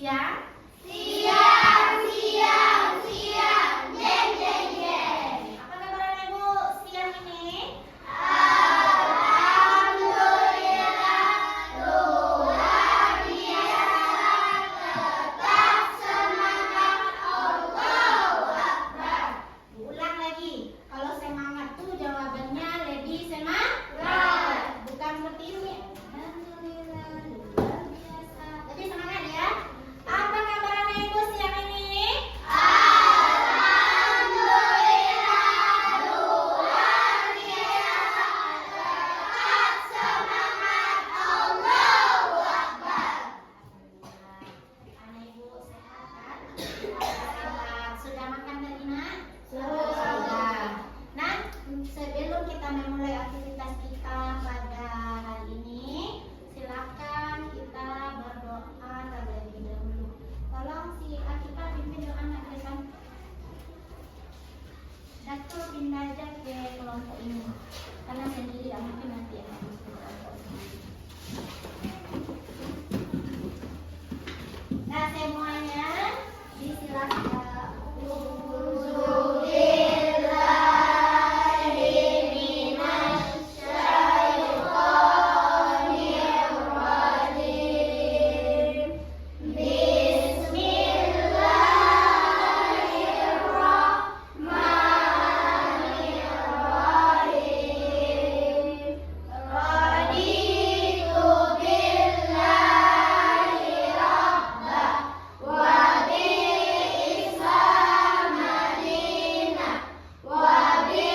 Siap? Siap, siap, siap. Jeng, jeng, jeng. Apa kabar anak ibu siang ini? Alhamdulillah, luar biasa. Tetap semangat, Allahu Akbar. Ulang lagi. Kalau semangat tuh jawabannya lebih semangat. Bukan seperti ini. Alhamdulillah, luar biasa. Tapi semangat ya. Apa kabar anak ibu siang ini? Alhamdulillah, luar biasa. Tetap semangat, Allahu Akbar. Anak ibu sehat kan? Sehat. Sudah makan tadi nak? Sudah. Nah, sebelum kita memulai aktivitas kita pada hari ini, silakan kita berdoa terlebih dahulu. Tolong si Akifah pimpin doa nak depan. Datuk pindah aja ke kelompok ini, karena sendiri tidak mungkin nanti yang harus ke kelompok sendiri. Nah, semuanya disilakan. Raditu billahi rabbah wa bil Islam madinah wa bi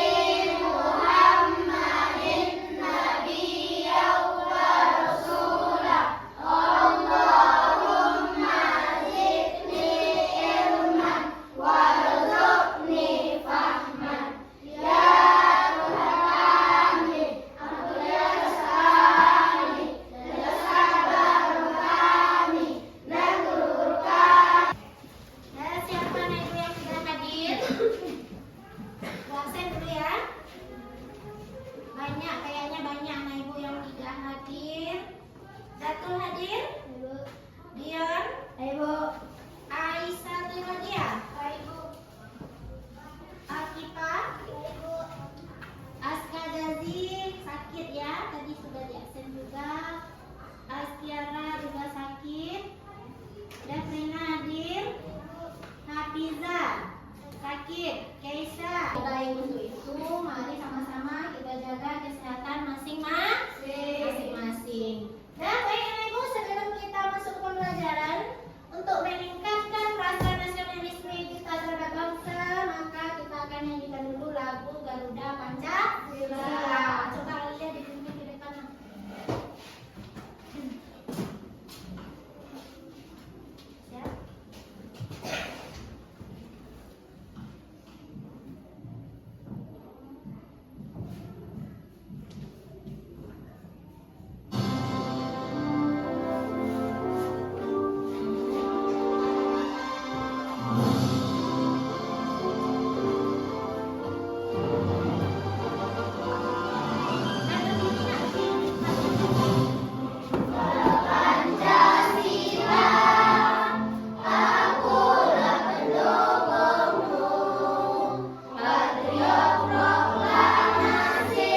Muhammadin nabiyyan wa rasulah. Allahumma zidni ilman warzuqni fahman. Ya Tuhan kami, ampunilah kami, dan sabar kami, dan guru kami. Nah, siapa anak ibu yang sudah hadir? Absen dulu ya. Banyak, kayaknya banyak anak ibu yang tidak hadir. Datul hadir? Dion? Ibu, Aisyah Tirodia? Ibu, Akifah? Ibu, Aska Gazi sakit ya, tadi sudah di absen juga. Askiara juga sakit. Davrina hadir. Hafiza sakit. Keisha. Baik, untuk itu mari sama-sama kita jaga kesehatan masing-masing. Nah, baik anak ibu, sebelum kita masuk ke pembelajaran, untuk meningkatkan rasa nasionalisme kita terhadap bangsa, maka kita akan nyanyikan dulu lagu Garuda Pancasila. Coba Alia dipimpin ke depan. Siap? Pancasila, akulah pendukungmu, patriot proklamasi,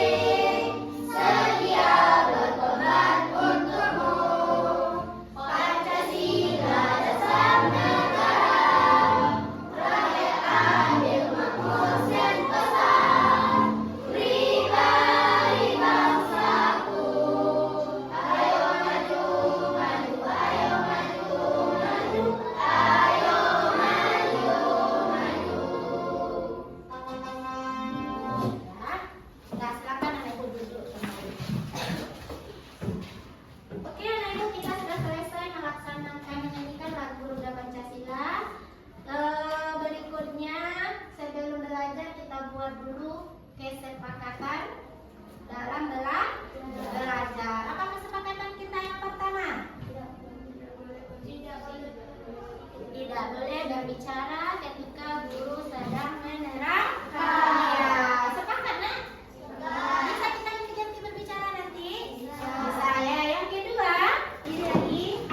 sedia berkorban untukmu. Pancasila dasar negara, rakyat adil, makmur, sentosa, pribadi bangsaku. Ayo maju, maju, ayo maju, maju, ayo maju, maju. Nah, silakan anak ibu duduk kembali. Oke, anak ibu, kita sudah selesai melaksanakan menyanyikan lagu Garuda Pancasila. Berikutnya, sebelum belajar kita buat dulu kesepakatan dalam belajar. Apa kesepakatan kita yang pertama? Tidak boleh berbicara ketika guru sedang menerangkan. Ya, sepakat nak? Bisa kita ganti berbicara nanti? Bisa ya. Yang kedua, ini lagi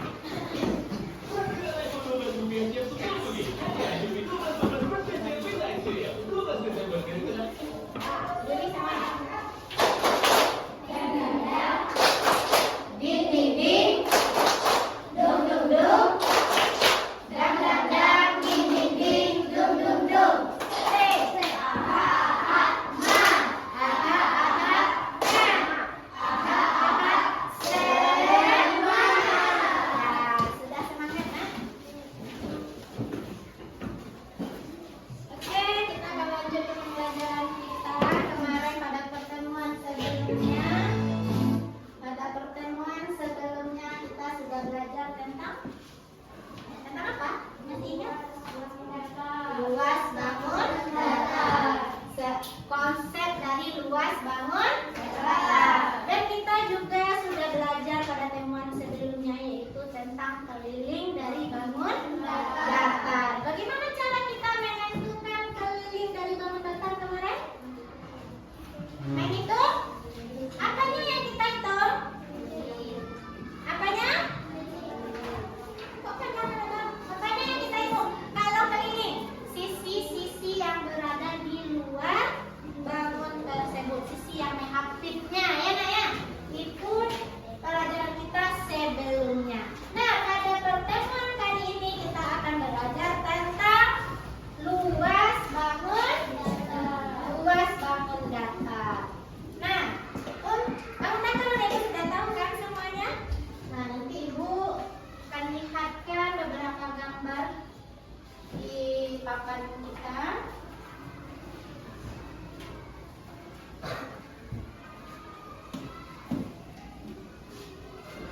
papan kita.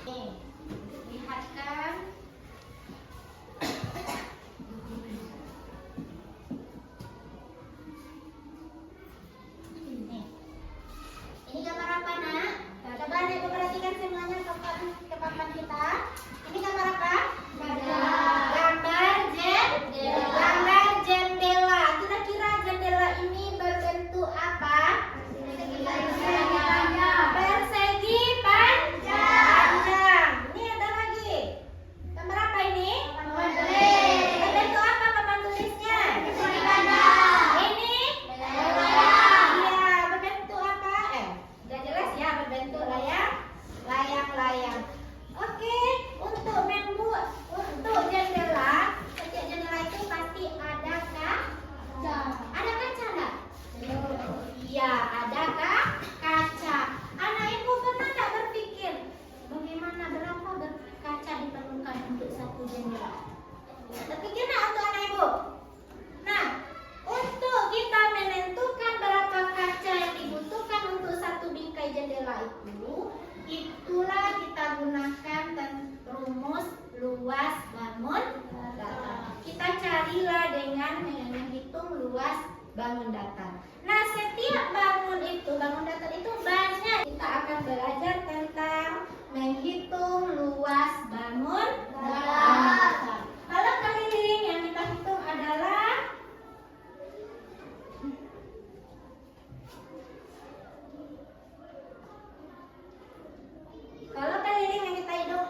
Nih, lihat kan? Nih. Ini gambar apa, Nak? Nah, coba Nek perhatikan semuanya ke papan kita. Ini gambar apa? Gambar gambar jendela. Kira-kira jendela ini berbentuk apa? Persegi panjang. Ini ada lagi. Gambar apa ini? Berbentuk apa papan tulisnya? Ini? Iya, berbentuk apa? Udah jelas ya, berbentuk layang-layang. Oke, untuk jendela, setiap jendela itu pasti ada kaca. Ada kaca nggak? Iya, ada kaca. Anak ibu pernah nggak berpikir bagaimana berapa kaca diperlukan untuk satu jendela? Terpikir nggak untuk anak ibu? Nah, untuk kita menentukan berapa kaca yang dibutuhkan untuk satu bingkai jendela itu, itulah kita gunakan rumus luas bangun datar. Kita carilah dengan menghitung luas bangun datar. Nah, setiap bangun datar itu banyak. Kita akan belajar tentang menghitung luas bangun datar. Kalau keliling yang kita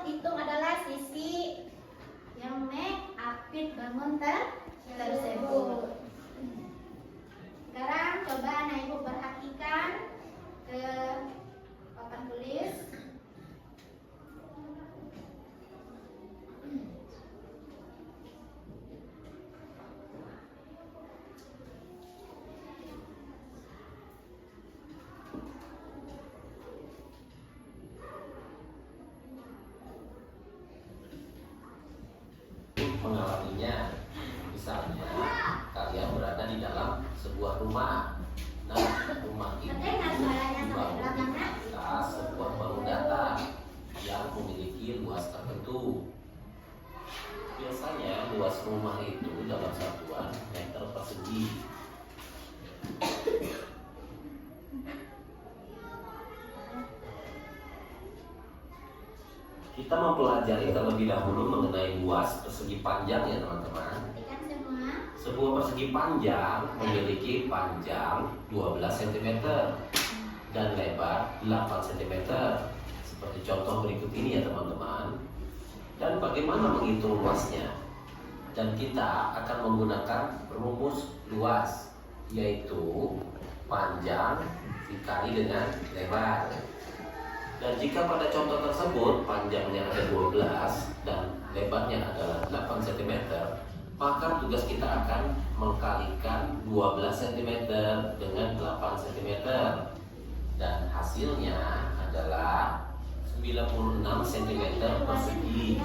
hitung adalah sisi yang mengapit bangun tersebut. Sekarang coba anak ibu perhatikan ke papan tulis. Mengalaminya, misalnya kalian berada di dalam sebuah rumah. Nah, rumah itu dibangun di atas sebuah bangun datar yang memiliki luas tertentu. Biasanya luas rumah itu dalam satuan meter persegi. Kita mempelajari terlebih dahulu mengenai luas persegi panjang ya teman-teman. Sebuah persegi panjang memiliki panjang 12 cm dan lebar 8 cm. Seperti contoh berikut ini ya teman-teman. Dan bagaimana menghitung luasnya? Dan kita akan menggunakan rumus luas, yaitu panjang dikali dengan lebar. Dan jika pada contoh tersebut panjangnya ada 12 dan lebarnya adalah 8 cm, maka tugas kita akan mengkalikan 12 cm dengan 8 cm. Dan hasilnya adalah 96 cm persegi.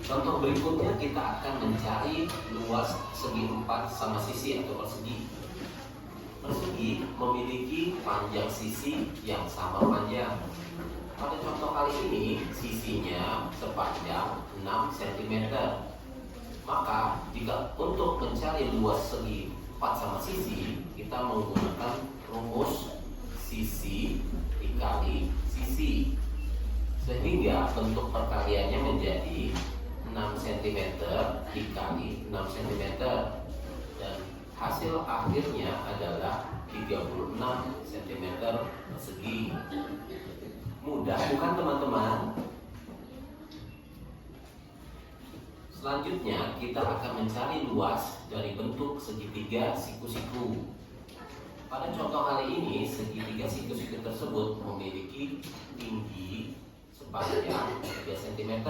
Contoh berikutnya kita akan mencari luas segi 4 sama sisi atau persegi. Persegi memiliki panjang sisi yang sama panjang. Pada contoh kali ini sisinya sepanjang 6 cm. Maka jika untuk mencari luas segi 4 sama sisi, kita menggunakan rumus sisi dikali sisi. Sehingga bentuk perkaliannya menjadi 6 cm dikali 6 cm. Dan hasil akhirnya adalah 36 cm persegi. Mudah bukan teman-teman? Selanjutnya kita akan mencari luas dari bentuk segitiga siku-siku. Pada contoh kali ini segitiga siku-siku tersebut memiliki tinggi sepanjang 3 cm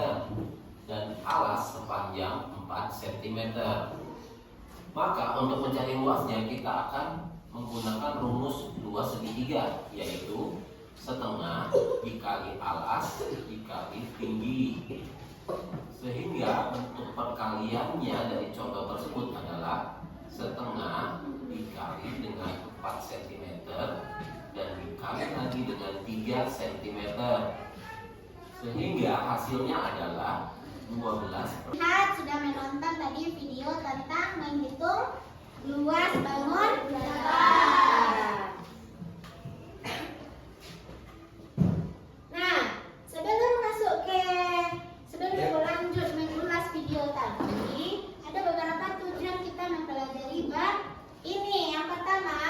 dan alas sepanjang 4 cm. Maka untuk mencari luasnya kita akan menggunakan rumus luas segitiga, yaitu setengah dikali alas dikali tinggi. Sehingga bentuk perkaliannya dari contoh tersebut adalah setengah dikali dengan 4 cm dan dikali lagi dengan 3 cm. Sehingga hasilnya adalah 12. Lihat, sudah menonton tadi video tentang menghitung luas bangun datar. Nah, sebelum lanjut mengulas video tadi, ada beberapa tujuan kita mempelajari bab ini. Yang pertama,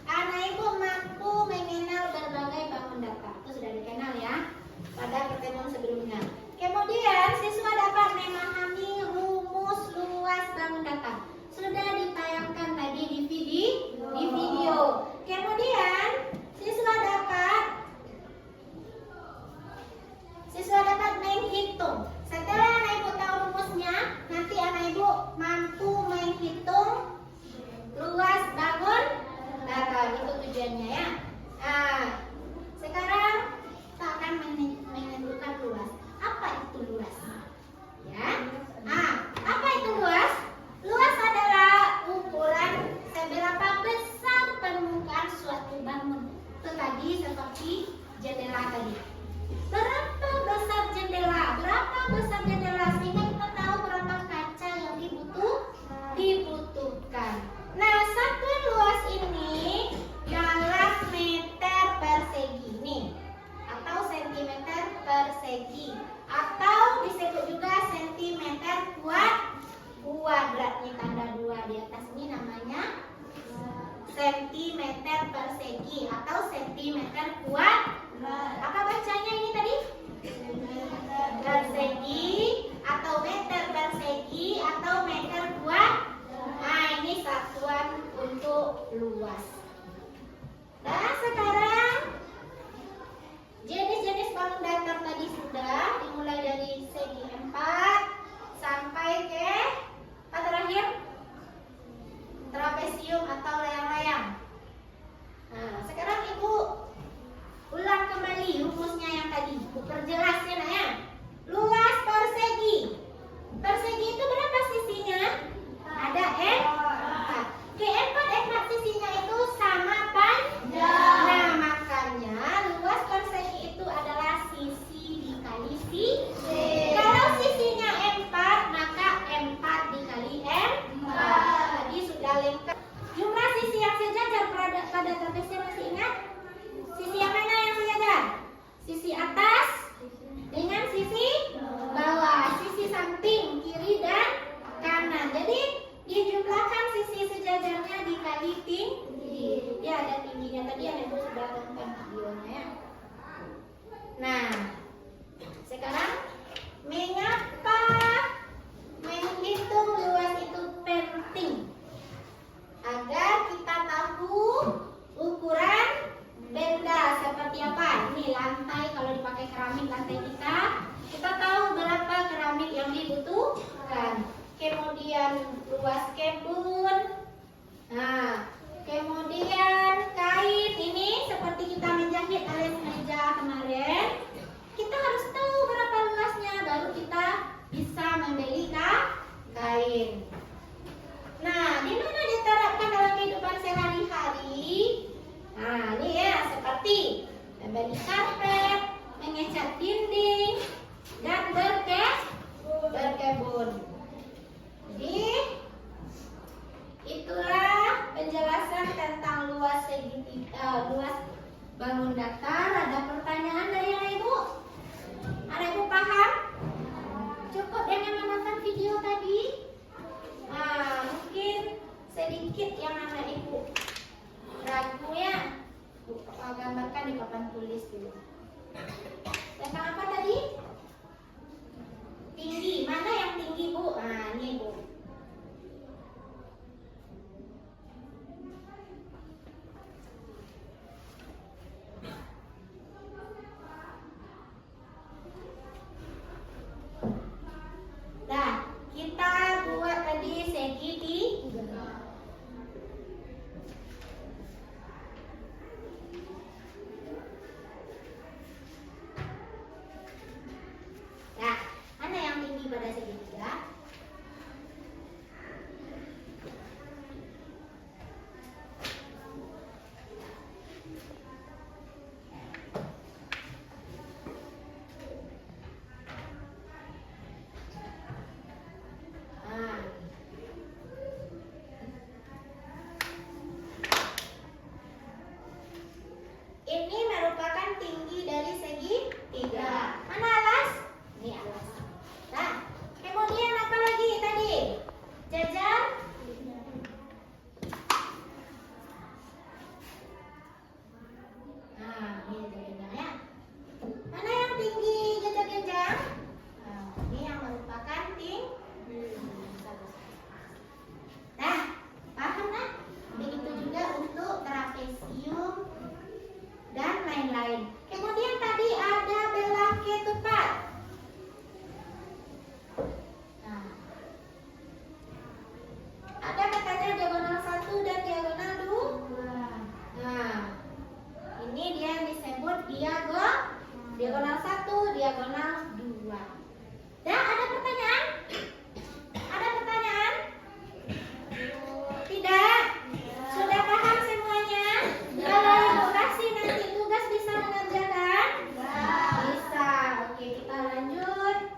anak ibu mampu mengenal berbagai bangun datar. Itu sudah dikenal ya pada pertemuan sebelumnya. Kemudian siswa dapat memahami rumus luas bangun datar. Sudah ditayangkan tadi di video. Kemudian siswa dapat menghitung. Setelah anak ibu tahu rumusnya, nanti anak ibu mampu menghitung luas bangun datar. Itu tujuannya ya. Nah, sekarang kita akan menentukan luas. Apa itu luas? Ya. Apa itu luas? Luas adalah ukuran seberapa besar permukaan suatu bangun. Itu tadi seperti jendela tadi. Berapa besar jendela? Sehingga kita tahu berapa kaca yang dibutuhkan. Nah, satuan luas ini dalam meter persegi nih, atau sentimeter persegi, atau disebut juga sentimeter kuadrat. Nih tanda 2 di atas ini namanya sentimeter persegi atau sentimeter kuadrat. Apa bacanya ini tadi? Persegi atau meter persegi atau meter kuadrat. Nah, ini satuan untuk luas. Nah, sekarang jenis-jenis bangun datar tadi sudah dimulai dari segi 4 sampai ke apa terakhir? Trapesium atau layang-layang. Nah, sekarang ibu ulang kembali rumusnya yang tadi. Ibu perjelas ya nak ya. Luas persegi. Persegi itu berapa sisinya? Ada 4. Ke 4 sisinya itu sama panjang. Nah, makanya luas persegi itu adalah sisi dikali sisi. Kalau sisinya 4, maka 4 dikali 4. Tadi sudah lengkap. Jumlah sisi yang sejajar pada trapesium masih ingat? Sisi yang mana yang sejajar? Sisi atas dengan sisi bawah, sisi samping kiri dan kanan. Jadi dijumlahkan sisi sejajarnya dikali tinggi. Dia ada tingginya tadi yang ibu sudah tonton videonya ya. Nah, sekarang mengapa menghitung luas itu penting? Agar kita tahu ukuran benda seperti apa. Ini lantai, kalau dipakai keramik lantai kita tahu berapa keramik yang dibutuhkan. Kemudian luas kebun. Nah, kemudian kain ini seperti kita menjahit alis meja kemarin. Kita harus tahu berapa luasnya baru kita bisa membeli kain. Nah, di mana diterapkan dalam kehidupan sehari-hari? Nah, ini ya seperti membeli karpet, mengecat dinding, dan berkebun. Jadi, itulah penjelasan tentang luas bangun datar. Ada pertanyaan dari yang diagonal 2. Dah, ada pertanyaan? Ada pertanyaan? Tidak? Sudah paham semuanya? Kalau ibu kasih nanti tugas bisa mengerjakan? Bisa. Oke, kita lanjut.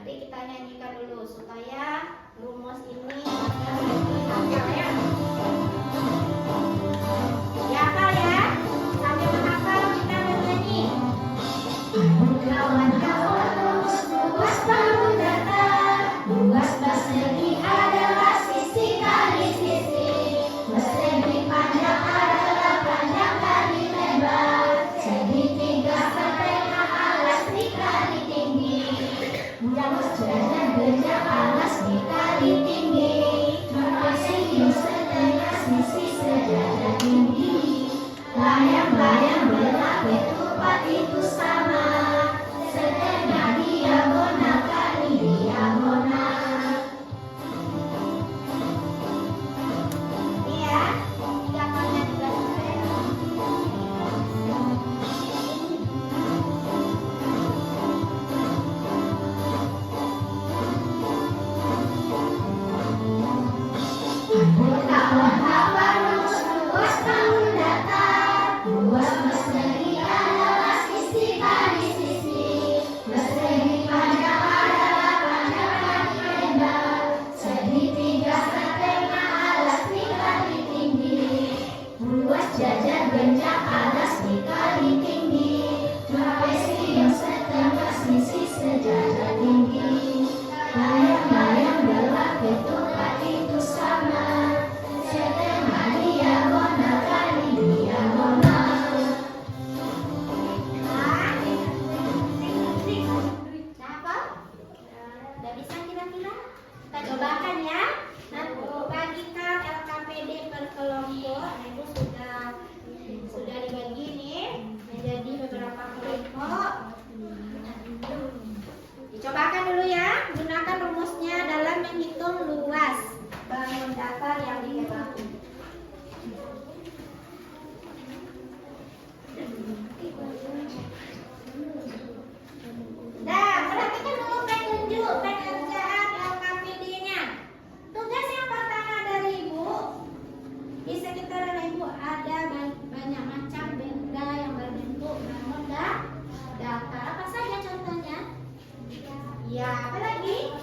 Mari kita nyanyikan dulu supaya rumus ini hafal ya. Hafal ya. Sambil menghafal kita bernyanyi. Kawan-kawan rumus luas baru datar. Luas persegi adalah sisi kali sisi. Persegi panjang adalah panjang kali lebar. Segi 3,5 alas dikali tinggi. Luas jajar berjam alas dikali tinggi. Maka segi setengah sisi sejajar tinggi. Layang-layang berlapis tupat itu sama. Setengah diagonal kali diagonal. Iya, tiga kalinya juga selesai. Kawan-kawan rumus luas bangun datar. Luas persegi adalah sisi kali sisi. Persegi panjang adalah panjang kali lebar. Segi 3,5 alas dikali tinggi. Luas jajar benjang alas dikali tinggi. Trapesi yang setengah sisi sejajar tinggi. Layang-layang berlapis tupat itu sama. Setengah diagonal kali diagonal. Hafal? Udah bisa kira-kira? Kita cobakan ya. Nanti bagikan LKPD per kelompok. Nah, itu sudah dibagi nih menjadi beberapa kelompok. Dicobakan dulu ya. Gunakan rumusnya dalam menghitung luas bangun datar yang diketahui. Nah, perhatikan dulu petunjuk pengerjaan LKPD-nya. Tugas yang pertama dari Ibu, di sekitaran Ibu ada banyak macam benda yang berbentuk bangun datar. Apa saja contohnya? Ya, apa lagi?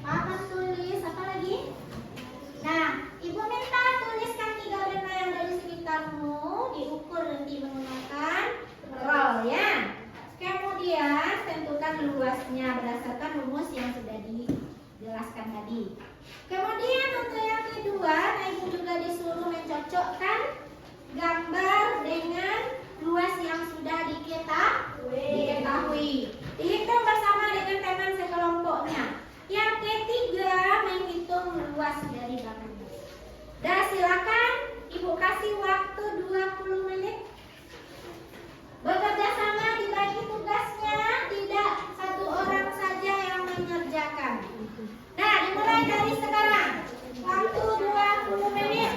Papan tulis, apa lagi? Nah, Ibu minta tuliskan 3 benda yang ada di sekitarmu, diukur nanti menggunakan roll ya. Kemudian tentukan luasnya berdasarkan rumus yang sudah dijelaskan tadi. Kemudian untuk yang kedua, nah Ibu juga disuruh mencocokkan gambar dengan luas yang sudah diketahui. Dihitung bersama dengan teman sekelompoknya. Yang ketiga, menghitung luas dari bangunan. Dan silakan Ibu kasih waktu 20 menit. Bekerja sama, dibagi tugasnya, tidak satu orang saja yang mengerjakan. Nah, dimulai dari sekarang. Waktu 20 menit.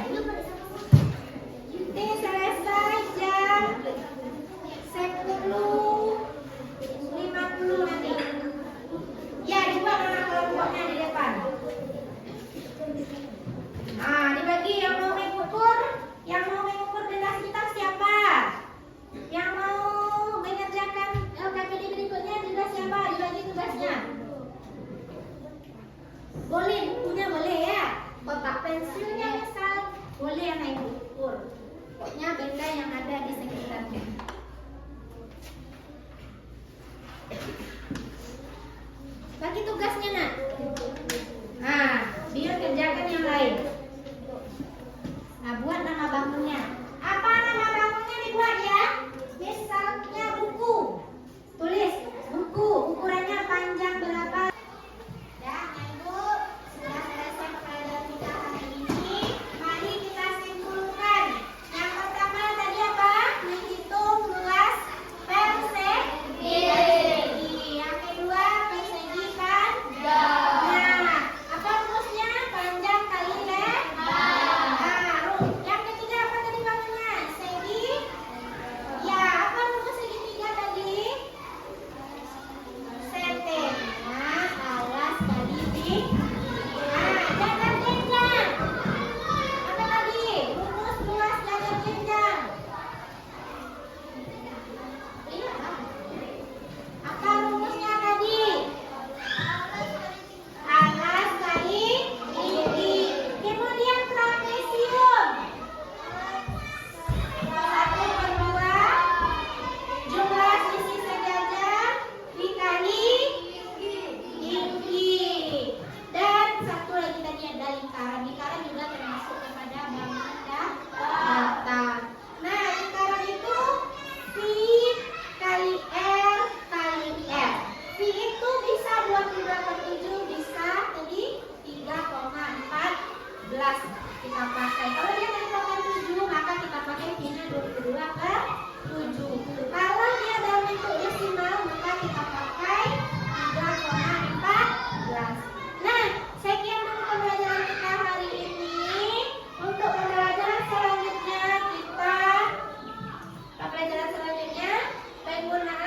7. Kalau dia dalam bentuk desimal, maka kita pakai 3,14. Nah, sekian dulu pembelajaran kita hari ini. Untuk pembelajaran selanjutnya penggunaan